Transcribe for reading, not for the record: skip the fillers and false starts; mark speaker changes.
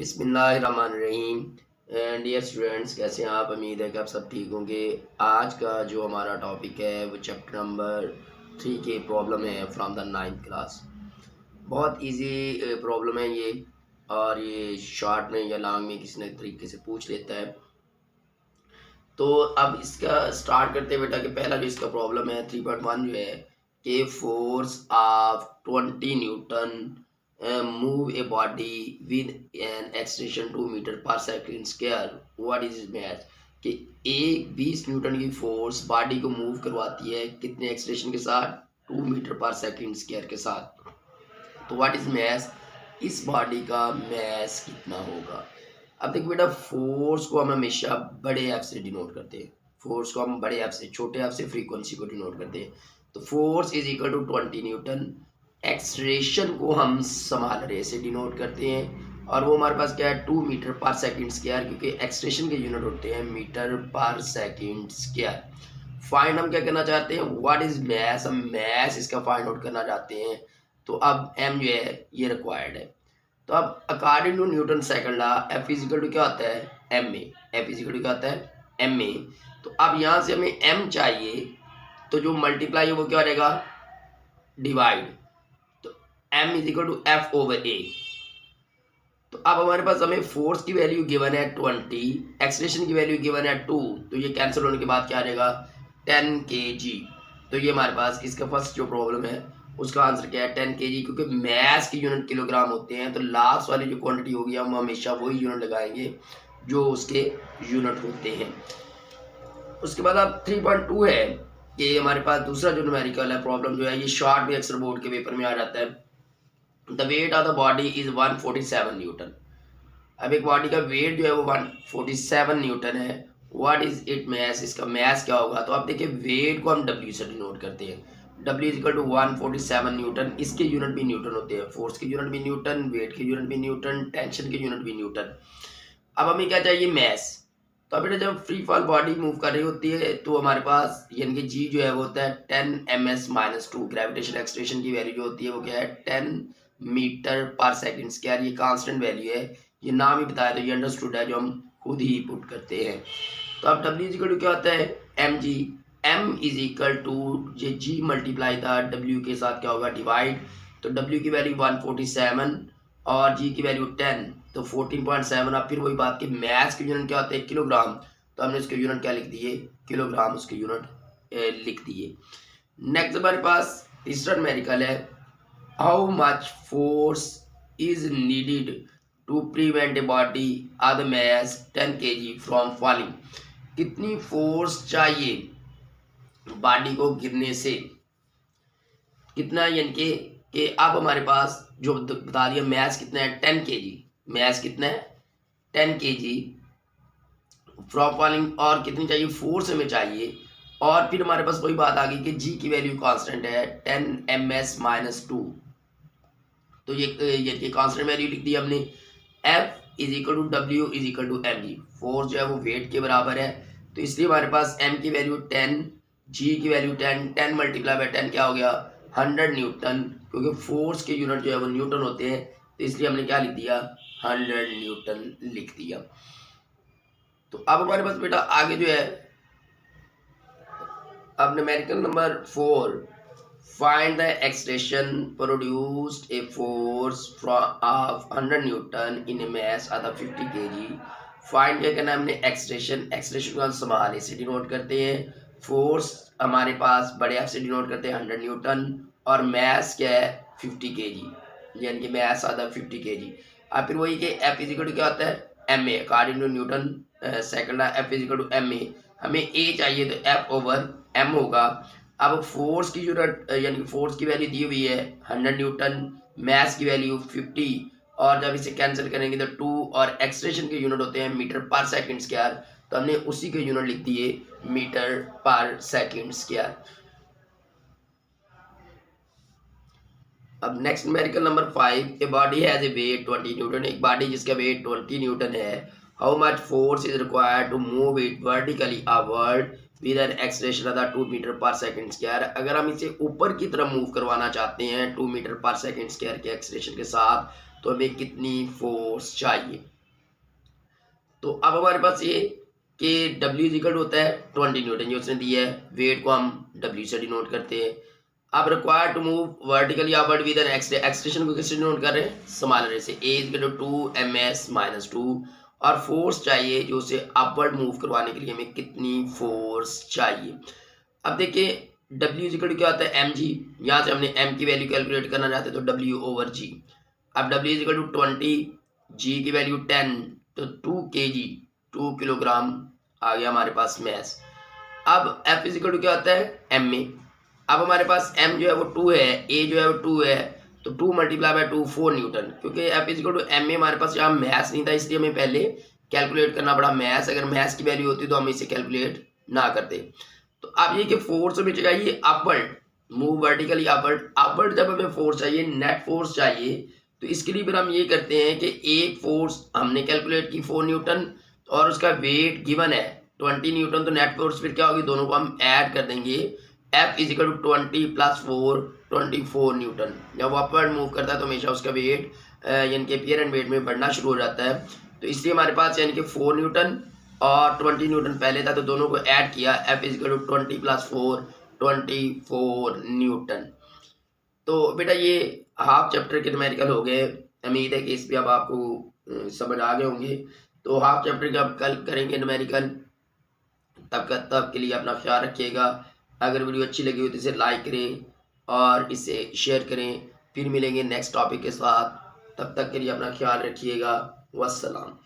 Speaker 1: बिस्मिल्लाहिर्रहमानिर्रहीम। And dear students, कैसे हैं आप? उम्मीद है कि आप सब ठीक होंगे। आज का जो हमारा टॉपिक है वो चैप्टर नंबर 3 के प्रॉब्लम है फ्रॉम द 9th क्लास। बहुत इजी प्रॉब्लम है ये, और ये शॉर्ट में या लॉन्ग में किसी न तरीके से पूछ लेता है। तो अब इसका स्टार्ट करते हैं बेटा कि पहला जो इसका प्रॉब्लम है 3.1 जो है कि force of 20 newton move a body with an extension 2 metre per second square. What is mass कि एक 20 न्यूटन की फोर्स बॉडी को मूव करवाती है कितने एक्सटेंशन के साथ? 2 मीटर पर सेकंड स्क्वायर के साथ। तो व्हाट इज मैथ, इस बॉडी का मैथ कितना होगा? अब देखिए बेटा, फोर्स को हम हमेशा बड़े एफ से डिनोट करते हैं। फोर्स को हम बड़े एफ से, छोटे एफ से फ्रीक्वेंसी को डिनोट करते हैं। तो force is equal to 20 Newton. Acceleration को हम स्मॉल रे से डिनोट करते हैं, और वो हमारे पास क्या है? 2 मीटर पर सेकंड स्क्वायर, क्योंकि एक्सलेरेशन के यूनिट होते हैं metre per second square. Find हम क्या करना चाहते हैं? व्हाट इज मैथ, हम मैथ इसका फाइंड आउट करना चाहते हैं। तो अब एम जो है ये रिक्वायर्ड है। तो अब according to Newton second law F is equal to क्या होता है? M A. F is equal to क्या होता है? M A. तो अब यहाँ से हमें एम चाहिए, तो जो मल्टीप्लाई है वो क्या रहेगा? डिवाइड। तो M equal to F over A. तो अब हमारे पास हमें फोर्स की वैल्यू गिवन है 20, एक्सलेरेशन की वैल्यू गिवन है 2, तो ये कैंसिल होने के बाद क्या रहेगा? 10 kg। तो ये हमारे पास इसका फर्स्ट जो प्रॉब्लम है उसका आंसर क्या है? 10 kg, क्योंकि मैस की यूनिट किलोग्राम होते हैं। तो लास्ट वाली जो क्वांटिटी होगी हम हमेशा वही यूनिट लगाएंगे जो उसके यूनिट होते हैं। उसके बाद अब 3.2 है कि हमारे पास दूसरा जो न्यूमेरिकल है प्रॉब्लम जो है, ये शॉर्ट में अक्सर बोर्ड के पेपर में आ जाता है। The weight of the body is 147 Newton. अब एक बॉडी का वेट जो है वो 147 न्यूटन है। व्हाट इज इट मैस, इसका मैस क्या होगा? तो आप देखिए, वेट को हम डब्ल्यू से डिनोट करते हैं। W is equal to 147 Newton. इसके यूनिट भी न्यूटन होते हैं, फोर्स के यूनिट भी न्यूटन, वेट के यूनिट भी न्यूटन, टेंशन के यूनिट भी न्यूटन। अब हमें क्या चाहिए? मैस। तो बेटा जब फ्री फॉल बॉडी मूव कर रही होती है तो हमारे पास यानी कि जी जो है वो होता है 10 ms-2। ग्रेविटेशन एक्सलेरेशन की वैल्यू जो होती है वो क्या है? 10 मीटर पर सेकंड स्क्वायर। ये कांस्टेंट वैल्यू है, ये नाम ही बताया तो ये अंडरस्टूड है, जो हम खुद ही पुट करते हैं। तो अब W इज इक्वल टू क्या होता है? mg। m is equal to ये g मल्टीप्लाई था w के साथ क्या होगा? डिवाइड। तो w की वैल्यू 147 और g की वैल्यू 10, तो 14.7। अब फिर वही बात कि मैथ्स के यूनिट क्या होते हैं? किलोग्राम। तो हमने उसके यूनिट क्या लिख दिए? किलोग्राम उसके यूनिट लिख दिए। नेक्स्ट हमारे पास तीसरा न्यूमेरिकल है, how much force is needed to prevent a body of the mass 10 kg from falling. कितनी फोर्स चाहिए बॉडी को गिरने से? कितना, यानी कि अब हमारे पास जो बता दिया मैथ कितना है? 10 kg। मैथ कितना है? 10 kg फ्रॉम फॉलिंग। और कितनी चाहिए फोर्स हमें चाहिए? और फिर हमारे पास वही बात आ गई कि जी की वैल्यू कांस्टेंट है 10 ms-2। तो ये कांस्टेंट वैल्यू लिख दी हमने। F is equal to W is equal to M G. Force जो है वो वेट के बराबर है, तो इसलिए हमारे पास m की वैल्यू 10, g की वैल्यू 10, 10 मल्टीप्लाई बाय 10 क्या हो गया? 100 न्यूटन, क्योंकि फोर्स के यूनिट जो है वो न्यूटन होते हैं, तो इसलिए हमने क्या लिख दिया? 100 न्यूटन लिख दिया। तो अब हमारे पास बेटा आगे जो है, अब numerical number 4, find the acceleration produced a force of 100 Newton in a mass of 50 kg। Find क्या करना है हमने? एक्सलेरेशन। एक्सलेरेशन को हम स्मॉल ए से डिनोट करते हैं, फोर्स हमारे पास बड़े एफ से डिनोट करते हैं 100 न्यूटन, और मैस क्या है? 50 kg, यानी कि मैस आधा 50 kg। अब फिर वही कि एफ इजिकल टू क्या होता है? M A. According to Newton second F is equal to M A. हमें ए चाहिए तो एफ ओवर एम होगा। अब फोर्स की यूनिट यानी कि फोर्स की वैल्यू दी हुई है 100 न्यूटन, मैस की वैल्यू 50, और जब इसे कैंसिल करेंगे तो 2, और एक्सलेरेशन के यूनिट होते हैं मीटर पर सेकंड स्क्वायर, तो हमने उसी के यूनिट लिख दिए मीटर पर सेकंड स्क्वायर। अब next numerical number 5, a body has a weight 20 Newton. एक बॉडी जिसका वेट 20 न्यूटन है, how much force is required to move it vertically upward with an acceleration of 2 metre per second square. अगर हम इसे ऊपर की तरफ मूव करवाना चाहते हैं 2 मीटर पर सेकंड स्क्वायर के एक्सलेरेशन के साथ, तो हमें कितनी फोर्स चाहिए? तो अब हमारे पास ये कि W इज इक्वल टू होता है 20 न्यूटन, जो उसने दिया है। वेट को हम W से डिनोट करते हैं। अब required to move vertically upward with an extension को किससे डिनोट कर रहे हैं, स्मॉलर से। A is equal to 2ms-2, और फोर्स चाहिए जो उसे अपवर्ड मूव करवाने के लिए हमें कितनी फोर्स चाहिए। अब देखिए W इज इक्वल टू क्या होता है, mg। यहाँ से हमने m की वैल्यू कैलकुलेट करना चाहते हैं तो W/g। अब W is equal to 20, g की वैल्यू 10, तो 2 kg 2 किलोग्राम आ गया हमारे पास मैस। अब F इज इक्वल टू क्या होता है, ma। अब हमारे पास m जो है वो 2 है, a जो है वो 2 है, तो 2 मल्टीप्लाई बाय 2 4 न्यूटन। क्योंकि F is equal to ma हमारे पास यहाँ मैस नहीं था, इसलिए हमें पहले कैलकुलेट करना पड़ा मैस। अगर मैस की वैल्यू होती तो हम इसे कैलकुलेट ना करते। तो अब ये कि फोर्स हमें चाहिए upward, move vertically upward. Upward जब हमें फोर्स चाहिए, नेट फोर्स चाहिए, तो इसके लिए फिर हम ये करते हैं कि एक फोर्स हमने कैलकुलेट की 4 न्यूटन और उसका वेट गिवन है 20 न्यूटन, तो नेट फोर्स फिर क्या होगी, दोनों को हम ऐड कर देंगे। F is equal to 20 + 4 24 Newton. जब वो अपवर्ड मूव करता है तो हमेशा उसका वेट यानी कि एपियर एंड वेट में बढ़ना शुरू हो जाता है। तो इसलिए हमारे पास यानी कि 4 न्यूटन और 20 न्यूटन पहले था, तो दोनों को ऐड किया। F is equal to 20 + 4 24 Newton. तो बेटा ये हाफ चैप्टर के न्यूमेरिकल हो गए। उम्मीद है कि इस पे अब आपको समझ आ गए होंगे। तो हाफ चैप्टर के अब कल करेंगे न्यूमेरिकल। तब के लिए अपना ख्याल रखिएगा। अगर वीडियो अच्छी लगी हो तो इसे लाइक करें और इसे शेयर करें। फिर मिलेंगे नेक्स्ट टॉपिक के साथ। तब तक के लिए अपना ख्याल रखिएगा। वस्सलाम।